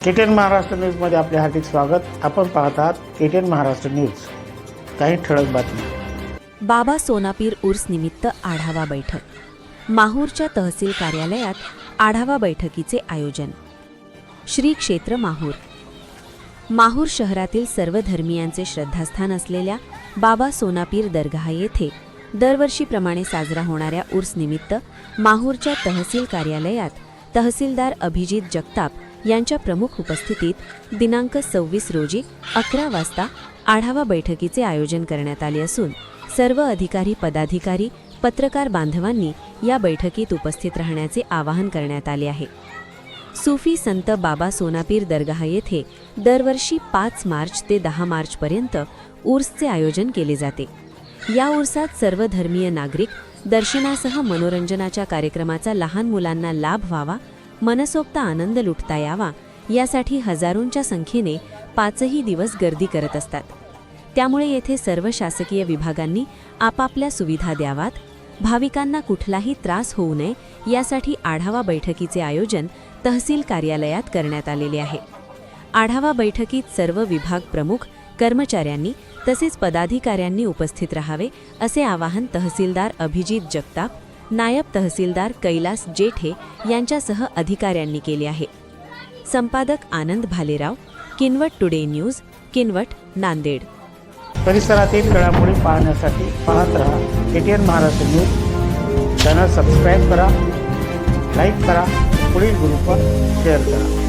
KTN Maharashtra न्यूजमध्ये आपले हार्दिक स्वागत। आपण पाहत आहात केटीएन महाराष्ट्र न्यूज। काही ठळक बातम्या। बाबा सोनापीर उर्स निमित्त आढावा बैठक। माहूरच्या तहसील कार्यालयात आढावा बैठकीचे आयोजन। श्री क्षेत्र माहूर। माहूर शहरातील सर्व धर्मियांचे श्रद्धास्थान असलेल्या बाबा सोनापीर दरगाह येथे दरवर्षीप्रमाणे साजरा होणाऱ्या उर्स निमित्त माहूरच्या तहसील कार्यालयात तहसीलदार अभिजित जगताप यांच्या प्रमुख उपस्थितीत दिनांक 26 रोजी 11 वाजता आढावा बैठकीचे आयोजन करण्यात आले असून सर्व अधिकारी पदाधिकारी पत्रकार बांधवांनी या बैठकीत उपस्थित राहण्याचे आवाहन करण्यात आले आहे। सूफी संत बाबा सोनापीर दरगाह येथे दरवर्षी 5 मार्च ते 10 मार्च पर्यंत उर्सचे आयोजन केले जाते। या उर्सात सर्व धर्मीय नागरिक दर्शनासह मनोरंजनाच्या कार्यक्रमाचा लहान मुलांना लाभ व्हावा, मनसोक्त आनंद लुटता यावा यासाठी हजारोंच्या संख्येने 5ही दिवस गर्दी करत असतात। त्यामुळे येथे सर्व शासकीय विभागांनी आपापल्या सुविधा द्यावात, भाविकांना कुठलाही त्रास होऊ नये यासाठी आढावा बैठकीचे आयोजन तहसील कार्यालयात करण्यात आलेले आहे। आढावा बैठकीत सर्व विभाग प्रमुख कर्मचाऱ्यांनी तसेच पदाधिकाऱ्यांनी उपस्थित राहावे असे आवाहन तहसीलदार अभिजित जगताप, नायब तहसीलदार कैलास जेठे यांच्यासह अधिकाऱ्यांनी केले आहे। संपादक आनंद भालेराव, किनवट टुडे न्यूज, किनवट, नांदेड। परिसरातील घडामोडी पाहण्यासाठी पाहत रहा KTN Maharashtra news. Channel subscribe करा, लाईक करा, पुढील ग्रुपवर शेअर करा।